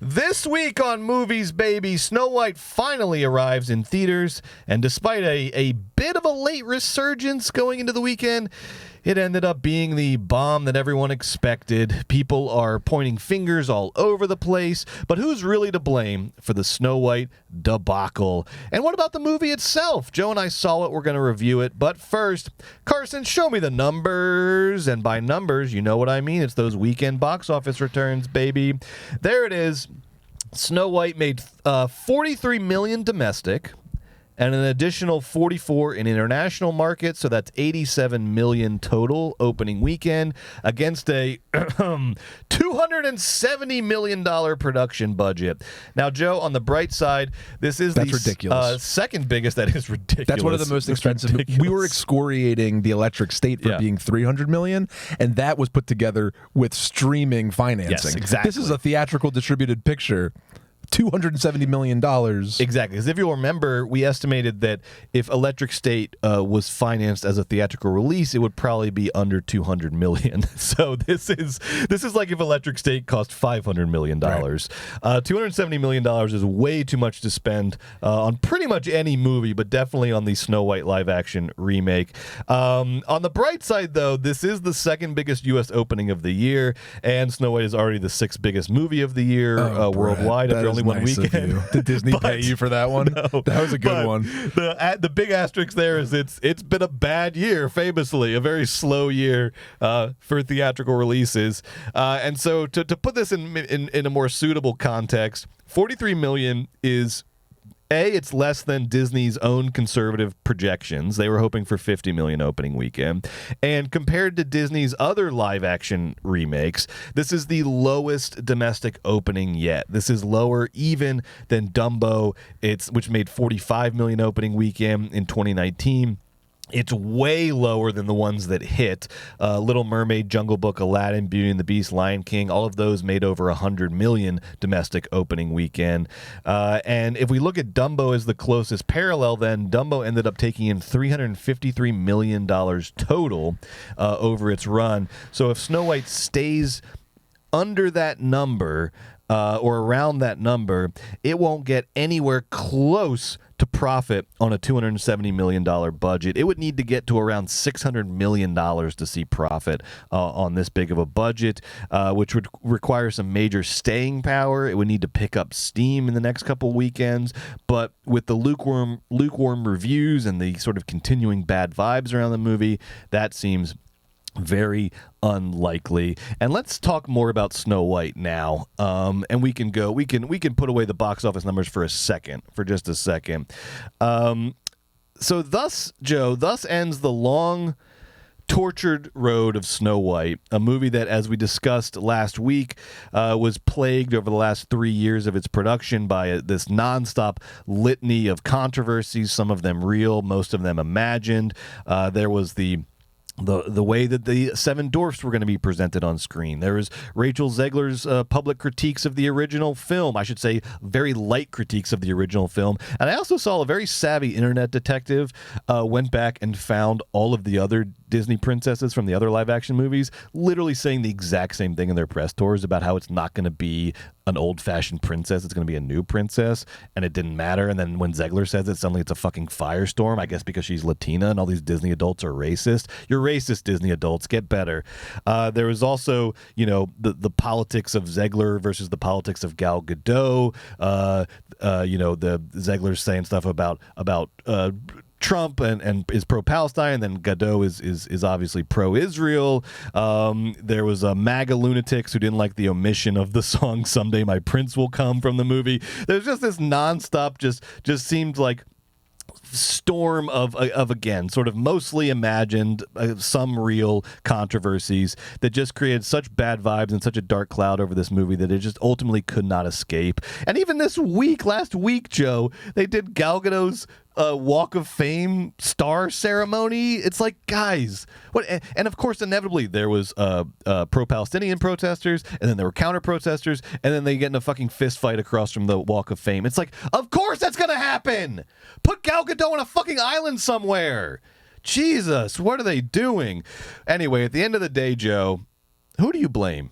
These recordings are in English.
This week on Movies Baby, Snow White finally arrives in theaters, and despite a bit of a late resurgence going into the weekend, it ended up being the bomb that everyone expected. People are pointing fingers all over the place, but who's really to blame for the Snow White debacle? And what about the movie itself? Joe and I saw it. We're going to review it. But first, Carson, show me the numbers. And by numbers, you know what I mean. It's those weekend box office returns, baby. There it is. Snow White made $43 million domestic, and an additional 44 in international markets, so that's 87 million total opening weekend against a $270 million production budget. Now, Joe, on the bright side, this is ridiculous. Second biggest. That is ridiculous. That's one of the most expensive. We were excoriating The Electric State for being $300 million, and that was put together with streaming financing. Yes, exactly. This is a theatrical distributed picture. $270 million. Exactly. Because if you'll remember, we estimated that if Electric State was financed as a theatrical release, it would probably be under $200 million. So this is like if Electric State cost $500 million. Right. $270 million is way too much to spend on pretty much any movie, but definitely on the Snow White live-action remake. On the bright side, though, this is the second biggest U.S. opening of the year, and Snow White is already the sixth biggest movie of the year worldwide. After only one weekend. Did Disney pay you for that one? No, that was a good one. The big asterisk there is it's been a bad year, famously a very slow year for theatrical releases, and so to put this in a more suitable context, 43 million is. It's less than Disney's own conservative projections. They were hoping for 50 million opening weekend. And compared to Disney's other live-action remakes, this is the lowest domestic opening yet. This is lower even than Dumbo, which made 45 million opening weekend in 2019. It's way lower than the ones that hit. Little Mermaid, Jungle Book, Aladdin, Beauty and the Beast, Lion King, all of those made over 100 million domestic opening weekend. And if we look at Dumbo as the closest parallel, then Dumbo ended up taking in $353 million total over its run. So if Snow White stays under that number or around that number, it won't get anywhere close to profit on a $270 million budget. It would need to get to around $600 million to see profit on this big of a budget, which would require some major staying power. It would need to pick up steam in the next couple weekends, but with the lukewarm reviews and the sort of continuing bad vibes around the movie, that seems very unlikely. And let's talk more about Snow White now. And we can put away the box office numbers for just a second. So thus ends the long tortured road of Snow White, a movie that, as we discussed last week, was plagued over the last 3 years of its production by this nonstop litany of controversies, some of them real, most of them imagined. There was the way that the Seven Dwarfs were going to be presented on screen. There was Rachel Zegler's public critiques of the original film. I should say very light critiques of the original film. And I also saw a very savvy internet detective went back and found all of the other Disney princesses from the other live-action movies literally saying the exact same thing in their press tours about how it's not going to be an old-fashioned princess, it's going to be a new princess, and it didn't matter. And then when Zegler says it, suddenly it's a fucking firestorm, I guess because she's Latina and all these Disney adults are racist. You're racist, Disney adults. Get better. There was also, the politics of Zegler versus the politics of Gal Gadot. The Zegler's saying stuff about Trump and is pro-Palestine, then Gadot is obviously pro-Israel. There was MAGA lunatics who didn't like the omission of the song "Someday My Prince Will Come" from the movie. There's just this nonstop, just seemed like storm of again, sort of mostly imagined, some real controversies that just created such bad vibes and such a dark cloud over this movie that it just ultimately could not escape. And even last week, Joe, they did Gal Gadot's Walk of Fame star ceremony. It's like, guys, what? And of course, inevitably, there was pro-Palestinian protesters, and then there were counter-protesters, and then they get in a fucking fist fight across from the Walk of Fame. It's like, of course that's gonna happen. Put Gal Gadot on a fucking island somewhere. Jesus, what are they doing? Anyway, at the end of the day, Joe, who do you blame?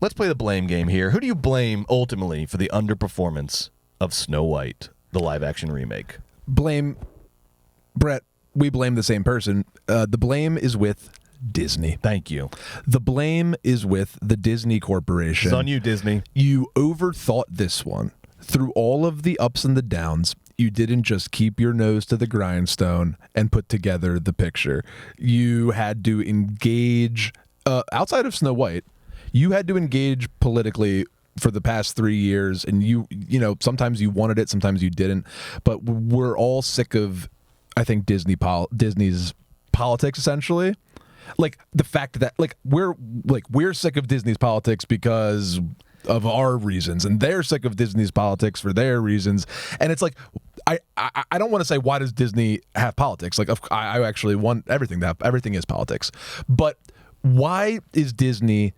let's play the blame game here. Who do you blame ultimately for the underperformance of Snow White, the live-action remake? Brett, we blame the same person. The blame is with Disney. Thank you. The blame is with the Disney Corporation. It's on you, Disney. You overthought this one. Through all of the ups and the downs, you didn't just keep your nose to the grindstone and put together the picture. You had to engage, outside of Snow White, you had to engage politically for the past 3 years, and you know, sometimes you wanted it, sometimes you didn't, but we're all sick of, I think, Disney's politics, essentially. Like the fact that we're sick of Disney's politics because of our reasons, and they're sick of Disney's politics for their reasons. And it's like, I don't want to say, why does Disney have politics? Like, I actually want everything to have, everything is politics, but why is Disney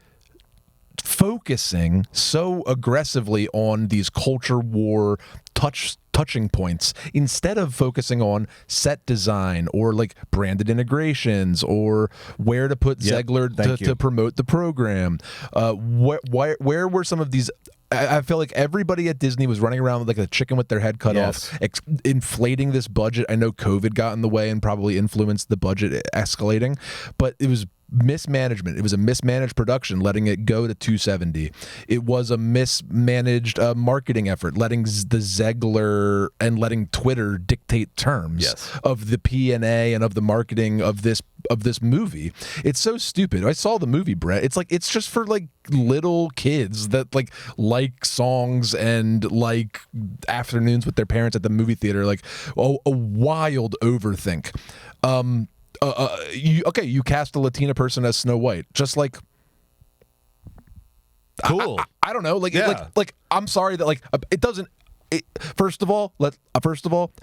focusing so aggressively on these culture war touching points instead of focusing on set design or like branded integrations or where to put Zegler to promote the program? Where were some of these? I feel like everybody at Disney was running around like a chicken with their head cut off, inflating this budget. I know COVID got in the way and probably influenced the budget escalating, but it was mismanagement. It was a mismanaged production, letting it go to 270. It was a mismanaged marketing effort, letting the Zegler and letting Twitter dictate terms of the P&A and of the marketing of this movie. It's so stupid. I saw the movie, Brett. It's like, it's just for like little kids that like songs and like afternoons with their parents at the movie theater. Like a wild overthink. You cast a Latina person as Snow White, just like cool. I don't know, like I'm sorry that it doesn't. First of all,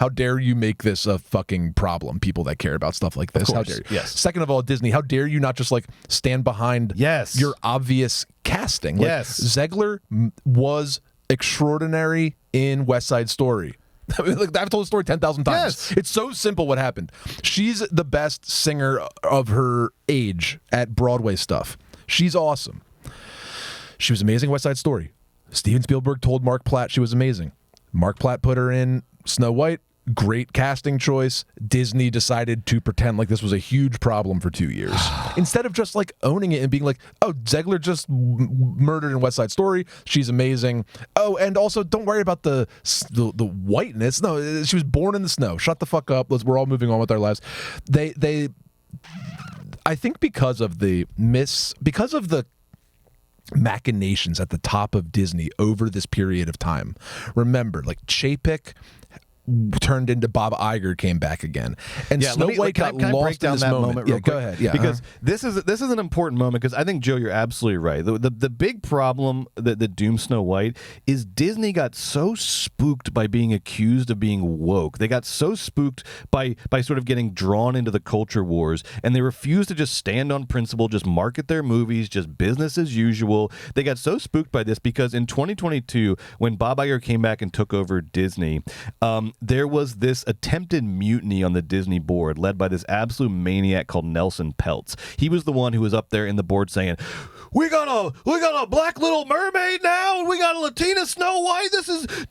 how dare you make this a fucking problem? People that care about stuff like this, how dare you? Yes. Second of all, Disney, how dare you not just like stand behind your obvious casting? Like, Zegler was extraordinary in West Side Story. I mean, I've told the story 10,000 times. Yes. It's so simple what happened. She's the best singer of her age at Broadway stuff. She's awesome. She was amazing in West Side Story. Steven Spielberg told Mark Platt she was amazing. Mark Platt put her in Snow White. Great casting choice. Disney decided to pretend like this was a huge problem for 2 years instead of just like owning it and being like, oh, Zegler just murdered in West Side Story. She's amazing. Oh, and also don't worry about the whiteness. No, she was born in the snow. Shut the fuck up. We're all moving on with our lives. I think because of the machinations at the top of Disney over this period of time. Remember, like Chapek turned into Bob Iger, came back again, and Snow White got lost in this moment. Yeah, go ahead. Yeah, because this is an important moment, because I think, Joe, you're absolutely right. The big problem that doomed Snow White is Disney got so spooked by being accused of being woke. They got so spooked by sort of getting drawn into the culture wars, and they refused to just stand on principle, just market their movies, just business as usual. They got so spooked by this because in 2022, when Bob Iger came back and took over Disney, there was this attempted mutiny on the Disney board led by this absolute maniac called Nelson Peltz. He was the one who was up there in the board saying, we got a black Little Mermaid now, we got a Latina Snow White,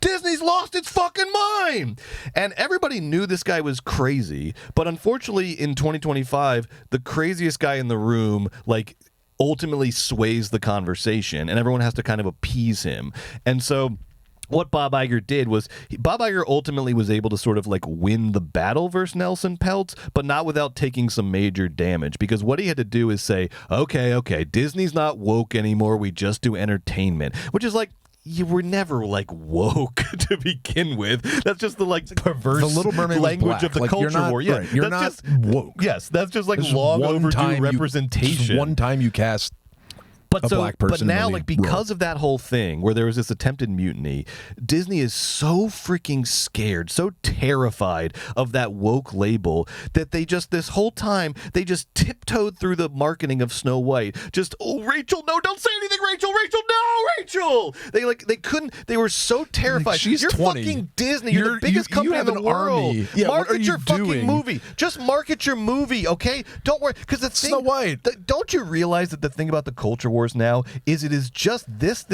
Disney's lost its fucking mind. And everybody knew this guy was crazy, but unfortunately in 2025, the craziest guy in the room, ultimately sways the conversation, and everyone has to kind of appease him. And so what Bob Iger did was, Bob Iger ultimately was able to sort of win the battle versus Nelson Peltz, but not without taking some major damage, because what he had to do is say, okay, Disney's not woke anymore, we just do entertainment, which is you were never woke to begin with. That's just the perverse the Little Mermaid language of the culture war. Yeah, you're not just woke. Yes, that's just long overdue representation. One time you cast black person. But now, because of that whole thing where there was this attempted mutiny, Disney is so freaking scared, so terrified of that woke label, that this whole time, they just tiptoed through the marketing of Snow White. Just, oh, Rachel, no, don't say anything, Rachel, no, Rachel. They couldn't, they were so terrified. She's You're 20. Fucking Disney. You're the biggest company in the world. Yeah, market your fucking movie. Just market your movie, okay? Don't worry. Because the thing, Snow White. Don't you realize that the thing about the culture war Wars now is it is just this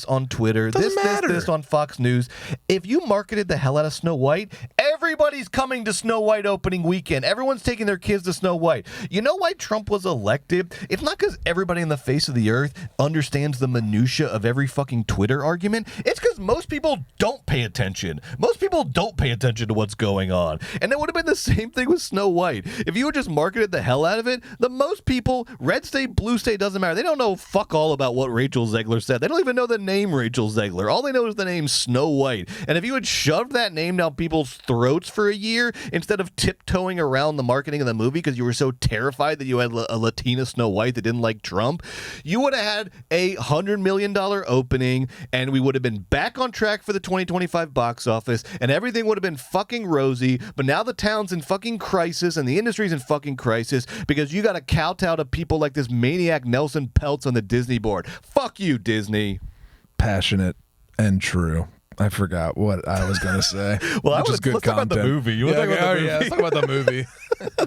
on Twitter, this on Fox News. If you marketed the hell out of Snow White, everybody's coming to Snow White opening weekend. Everyone's taking their kids to Snow White. You know why Trump was elected? It's not because everybody on the face of the earth understands the minutia of every fucking Twitter argument. It's because most people don't pay attention. Most people don't pay attention to what's going on. And it would have been the same thing with Snow White. If you had just marketed the hell out of it, the most people, red state, blue state, doesn't matter. They don't know fuck all about what Rachel Zegler said. They don't even know the name Rachel Zegler. All they know is the name Snow White. And if you had shoved that name down people's throats for a year instead of tiptoeing around the marketing of the movie because you were so terrified that you had a Latina Snow White that didn't like Trump, you would have had a $100 million opening, and we would have been back on track for the 2025 box office, and everything would have been fucking rosy. But now the town's in fucking crisis, and the industry's in fucking crisis because you got to kowtow to people like this maniac Nelson Peltz on the Disney board. Fuck you, Disney. Passionate and true. I forgot what I was going to say. Well, let's talk about the movie. You want to talk about the movie? Yeah, let's talk about the movie.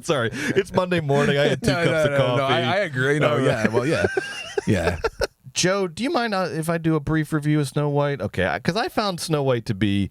Sorry. It's Monday morning. I had two cups of coffee. No, I agree. No, yeah. Well, yeah. Yeah. Joe, do you mind if I do a brief review of Snow White? Okay, because I found Snow White to be,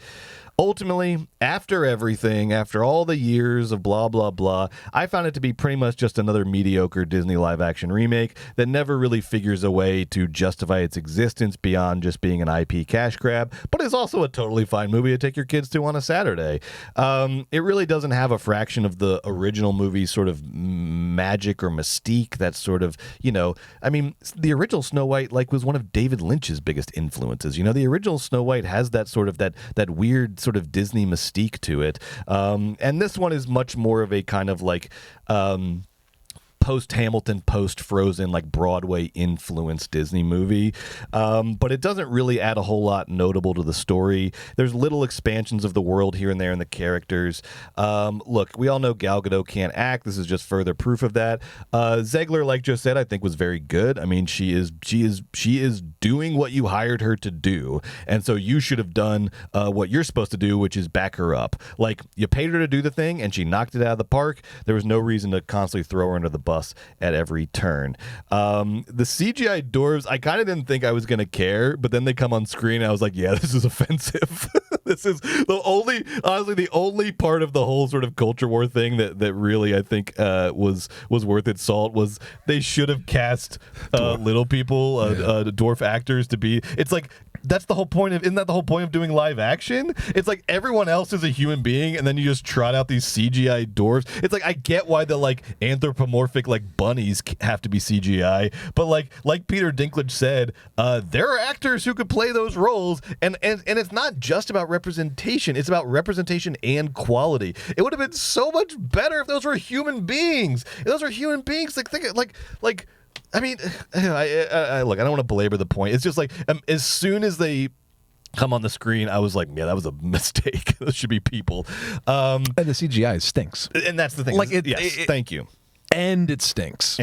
ultimately, after everything, after all the years of blah, blah, blah, I found it to be pretty much just another mediocre Disney live-action remake that never really figures a way to justify its existence beyond just being an IP cash grab, but is also a totally fine movie to take your kids to on a Saturday. It really doesn't have a fraction of the original movie's sort of magic or mystique that's sort of, I mean, the original Snow White was one of David Lynch's biggest influences. The original Snow White has that sort of that weird sort of Disney mystique to it. And this one is much more of a kind of post-Hamilton, post-Frozen, Broadway influenced Disney movie. But it doesn't really add a whole lot notable to the story. There's little expansions of the world here and there in the characters. Look, we all know Gal Gadot can't act. This is just further proof of that. Zegler, like Joe said, I think was very good. I mean, she is doing what you hired her to do. And so you should have done what you're supposed to do, which is back her up. You paid her to do the thing and she knocked it out of the park. There was no reason to constantly throw her under the bus at every turn. The CGI dwarves, I kind of didn't think I was going to care, but then they come on screen and I was like, yeah, this is offensive. This is the only part of the whole sort of culture war thing that really I think was worth its salt was they should have cast little people, dwarf actors to be. It's that's the whole point isn't that the whole point of doing live action? It's everyone else is a human being and then you just trot out these CGI dwarves. It's I get why the anthropomorphic bunnies have to be CGI, but like Peter Dinklage said, there are actors who could play those roles, and it's not just about representation, it's about representation and quality. It would have been so much better if those were human beings. If those were human beings, I mean, look, I don't want to belabor the point. It's just as soon as they come on the screen, I was like, yeah, that was a mistake. Those should be people. And the CGI stinks. And that's the thing. Thank you. And it stinks.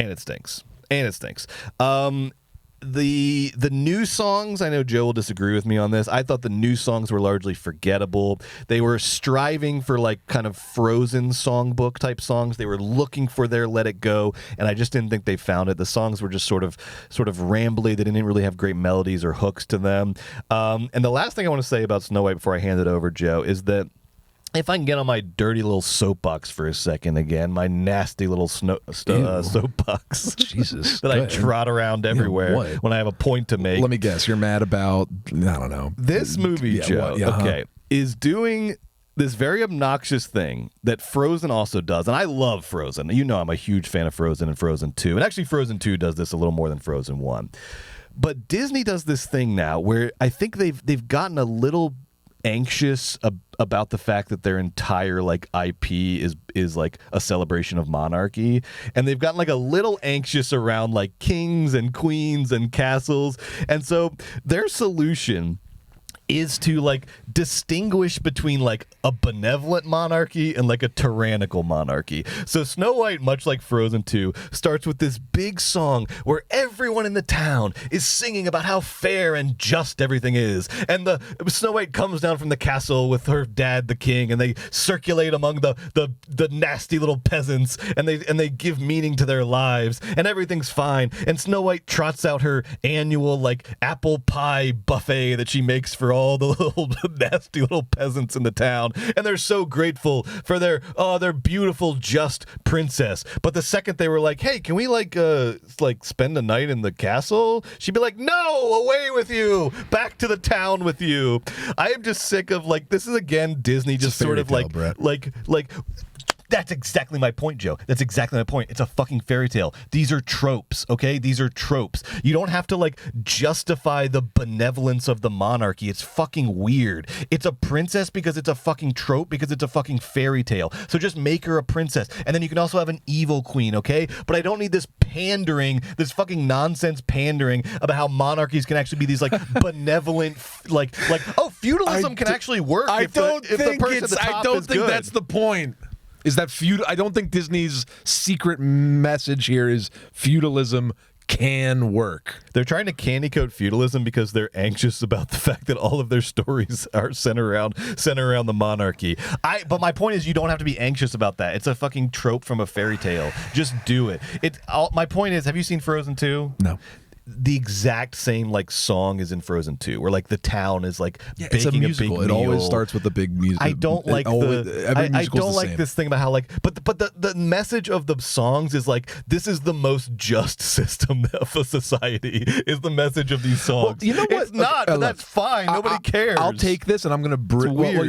The new songs, I know Joe will disagree with me on this. I thought the new songs were largely forgettable. They were striving for kind of Frozen songbook type songs. They were looking for their Let It Go, and I just didn't think they found it. The songs were just sort of rambly. They didn't really have great melodies or hooks to them. And the last thing I want to say about Snow White before I hand it over, Joe, is that if I can get on my dirty little soapbox for a second again, my nasty little soapbox Jesus, that I trot around everywhere when I have a point to make. Let me guess. You're mad about, I don't know. This movie, Joe, is doing this very obnoxious thing that Frozen also does. And I love Frozen. I'm a huge fan of Frozen and Frozen 2. And actually Frozen 2 does this a little more than Frozen 1. But Disney does this thing now where I think they've gotten a little anxious about the fact that their entire IP is a celebration of monarchy, and they've gotten a little anxious around kings and queens and castles, and so their solution is to like distinguish between like a benevolent monarchy and like a tyrannical monarchy. So Snow White, much like Frozen 2, starts with this big song where everyone in the town is singing about how fair and just everything is. And the Snow White comes down from the castle with her dad, the king, and they circulate among the nasty little peasants, and they give meaning to their lives, and everything's fine. And Snow White trots out her annual like apple pie buffet that she makes for all the little nasty little peasants in the town, and they're so grateful for their beautiful just princess. But the second they were like, hey, can we like spend the night in the castle, she'd be like, no, away with you, back to the town with you. I am just sick of like, this is again Disney just sort of like that's exactly my point, Joe. That's exactly my point. It's a fucking fairy tale. These are tropes, okay? These are tropes. You don't have to, like, justify the benevolence of the monarchy. It's fucking weird. It's a princess because it's a fucking trope, because it's a fucking fairy tale. So just make her a princess. And then you can also have an evil queen, okay? But I don't need this pandering, this fucking nonsense pandering about how monarchies can actually be these, like, benevolent, like feudalism can actually work if the person at the top I don't is think good. that's the point. Is that feudal? I don't think Disney's secret message here is feudalism can work. They're trying to candy coat feudalism because they're anxious about the fact that all of their stories are centered around the monarchy. But my point is, you don't have to be anxious about that. It's a fucking trope from a fairy tale. Just do it. My point is, have you seen Frozen 2? No. The exact same like song is in Frozen 2, where like the town is like it's a baking musical. a big it meal. always starts with a big music. I don't like I don't like same. this thing about how like but the message of the songs is like, this is the most just system of a society is the message of these songs. Well, you know what? It's not, but that's fine. Nobody cares. I'll take this, and I'm gonna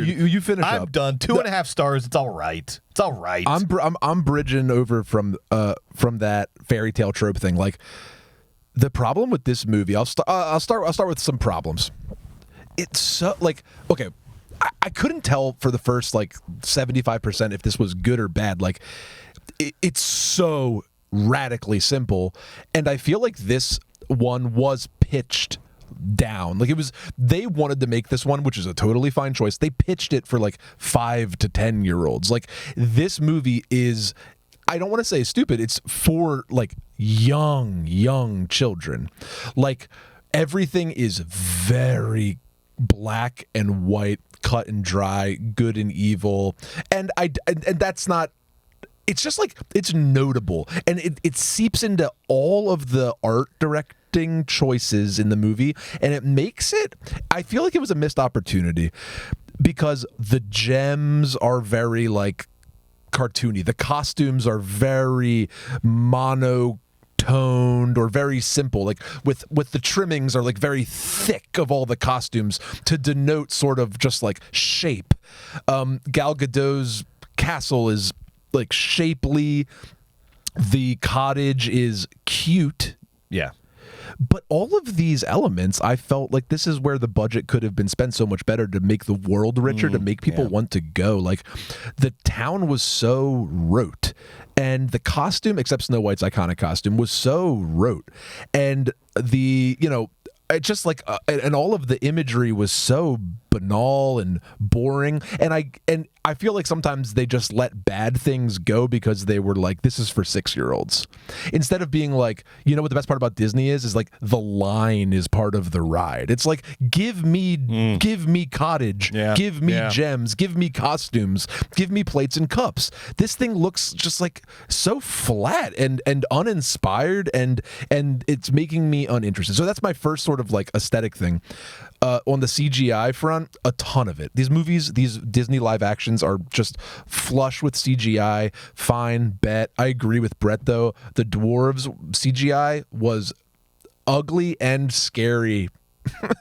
you finish I'm up. done. 2.5 stars. It's all right. It's all right. I'm bridging over from that fairy tale trope thing. Like, the problem with this movie, I'll start with some problems. It's so like, okay, I couldn't tell for the first like 75% if this was good or bad. Like, it's so radically simple, and I feel like this one was pitched down. Like, they wanted to make this one, which is a totally fine choice. They pitched it for like 5 to 10 year olds. Like, this movie is, I don't want to say stupid, it's for like young children. Like, everything is very black and white, cut and dry, good and evil, and that's not, it's just like, it's notable, and it seeps into all of the art directing choices in the movie, and it makes it, I feel like it was a missed opportunity, because the gems are very like cartoony, the costumes are very monotoned or very simple, like with the trimmings are like very thick of all the costumes to denote sort of just like shape. Gal Gadot's castle is like shapely, the cottage is cute, yeah. But all of these elements, I felt like this is where the budget could have been spent so much better to make the world richer, to make people want to go. Like, the town was so rote, and the costume, except Snow White's iconic costume, was so rote, and the, you know, it just like and all of the imagery was so banal and boring, and I feel like sometimes they just let bad things go because they were like, this is for 6-year-olds, instead of being like, you know what the best part about Disney is like, the line is part of the ride. It's like, give me cottage, give me gems, give me costumes, give me plates and cups. This thing looks just like so flat and uninspired, and it's making me uninterested. So that's my first sort of like aesthetic thing. On the CGI front, a ton of it. These movies, these Disney live actions are just flush with CGI. Fine, bet. I agree with Brett, though. The dwarves CGI was ugly and scary.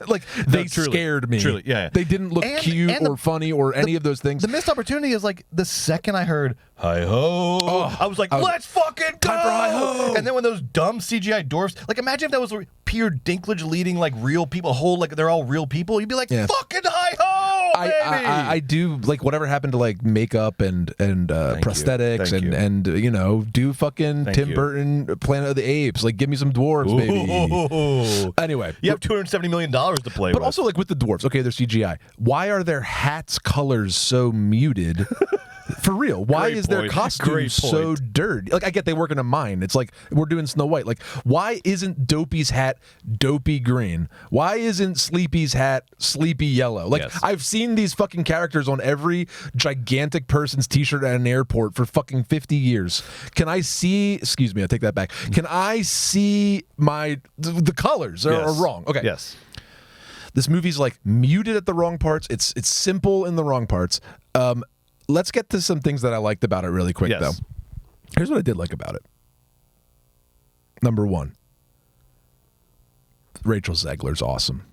Like, they scared me. Truly, yeah. They didn't look cute or funny or any of those things. The missed opportunity is like, the second I heard hi-ho, I was like, let's fucking go! Time for hi-ho! And then when those dumb CGI dwarfs, like, imagine if that was Peter Dinklage leading like real people, they're all real people, you'd be like, fucking hi-ho! I do like whatever happened to like makeup and prosthetics and you know, do fucking Tim Burton Planet of the Apes. Like, give me some dwarves, baby. Anyway, you have $270 million to play with. But also, like with the dwarves, okay, they're CGI. Why are their hats' colors so muted? For real, why is their costume so dirty? Like, I get they work in a mine. It's like we're doing Snow White. Like, why isn't Dopey's hat dopey green? Why isn't Sleepy's hat sleepy yellow? Like, I've seen these fucking characters on every gigantic person's t-shirt at an airport for fucking 50 years. Can I see, excuse me, I take that back. Can I see the colors are wrong? Okay. Yes. This movie's like muted at the wrong parts. It's simple in the wrong parts. Let's get to some things that I liked about it really quick, though. Here's what I did like about it. Number one, Rachel Zegler's awesome.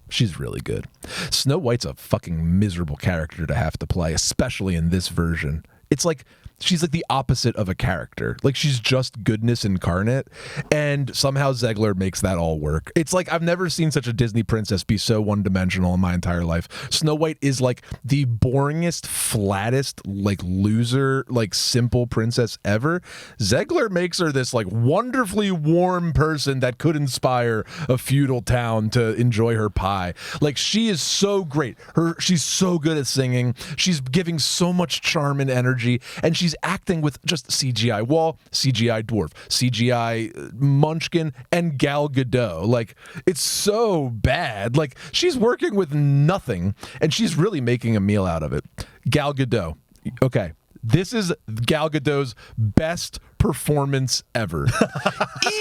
She's really good. Snow White's a fucking miserable character to have to play, especially in this version. It's like she's like the opposite of a character. Like, she's just goodness incarnate, and somehow Zegler makes that all work. It's like I've never seen such a Disney princess be so one-dimensional in my entire life. Snow White is like the boringest, flattest, like loser, like simple princess ever. Zegler makes her this like wonderfully warm person that could inspire a feudal town to enjoy her pie. Like, she is so great. She's so good at singing. She's giving so much charm and energy, and she's acting with just CGI wall, CGI dwarf, CGI munchkin, and Gal Gadot. Like, it's so bad. Like, she's working with nothing, and she's really making a meal out of it. Gal Gadot. Okay. This is Gal Gadot's best performance ever.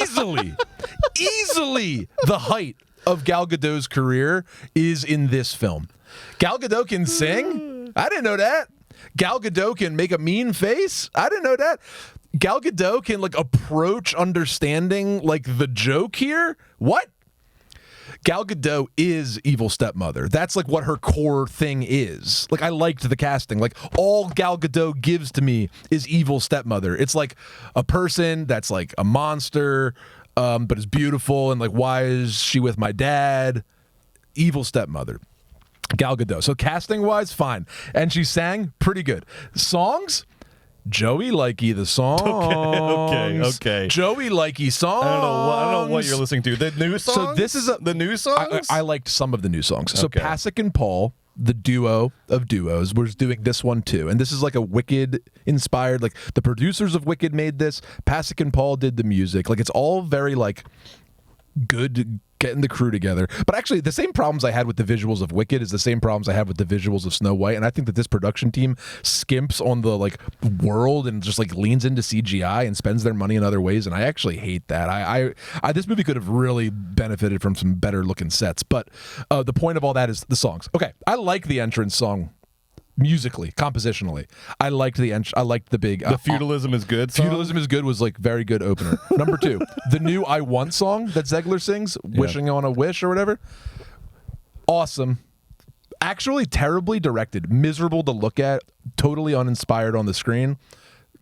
Easily the height of Gal Gadot's career is in this film. Gal Gadot can sing? I didn't know that. Gal Gadot can make a mean face? I didn't know that. Gal Gadot can like approach understanding like the joke here? What? Gal Gadot is evil stepmother. That's like what her core thing is. Like, I liked the casting. Like, all Gal Gadot gives to me is evil stepmother. It's like a person that's like a monster, but is beautiful, and like, why is she with my dad? Evil stepmother. Gal Gadot. So casting wise, fine. And she sang pretty good. Songs? Joey Likey the songs. Okay. Joey Likey songs. I don't know what you're listening to. The new songs? So this is the new songs? I liked some of the new songs. So Pasek and Paul, the duo of duos, was doing this one too. And this is like a Wicked inspired, like the producers of Wicked made this. Pasek and Paul did the music. Like, it's all very like good, getting the crew together. But actually, the same problems I had with the visuals of Wicked is the same problems I have with the visuals of Snow White. And I think that this production team skimps on the like world and just like leans into CGI and spends their money in other ways. And I actually hate that. I this movie could have really benefited from some better looking sets. But the point of all that is the songs. Okay, I like the entrance song. Musically, compositionally, I liked the big. The Feudalism is Good song? Feudalism is Good was like very good opener. Number 2, the new I Want song that Zegler sings, Wishing on a Wish or whatever. Awesome. Actually, terribly directed, miserable to look at, totally uninspired on the screen.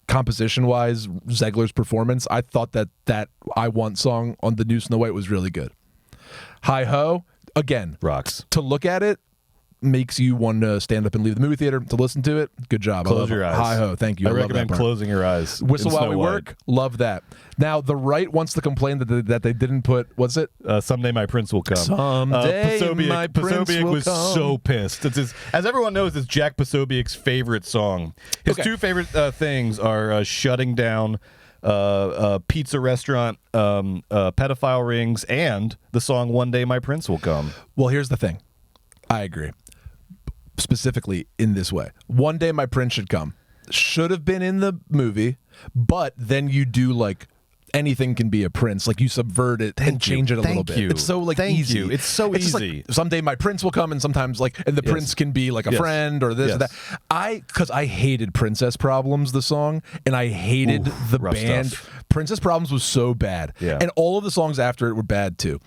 Composition-wise, Zegler's performance, I thought that I Want song on the new Snow White was really good. Hi Ho, again, rocks. To look at it, makes you want to stand up and leave the movie theater to listen to it. Good job. Close your eyes. Hi ho. Thank you. I recommend closing your eyes. Whistle while we work. Love that. Now the right wants to complain that they didn't put, what's it? Someday My Prince Will Come. Someday My Prince Will was Come. so pized. It's as everyone knows, it's Jack Posobiec's favorite song. His two favorite things are shutting down pizza restaurant, pedophile rings, and the song One Day My Prince Will Come. Well, here's the thing. I agree. Specifically in this way. One Day My Prince Should Come. Should have been in the movie, but then you do like anything can be a prince. Like, you subvert it and change it a little bit. It's so like easy. It's so easy. Like, someday my prince will come, and sometimes like, and the prince can be like a friend or this or that. Because I hated Princess Problems, the song, and I hated the band. Stuff. Princess Problems was so bad, and all of the songs after it were bad too.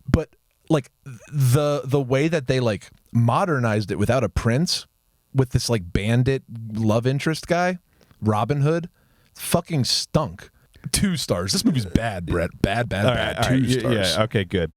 But like the way that they like modernized it without a prince, with this like bandit love interest guy, Robin Hood, fucking stunk. 2 stars. This movie's bad, Brett. Bad. 2 stars. Yeah, okay, good.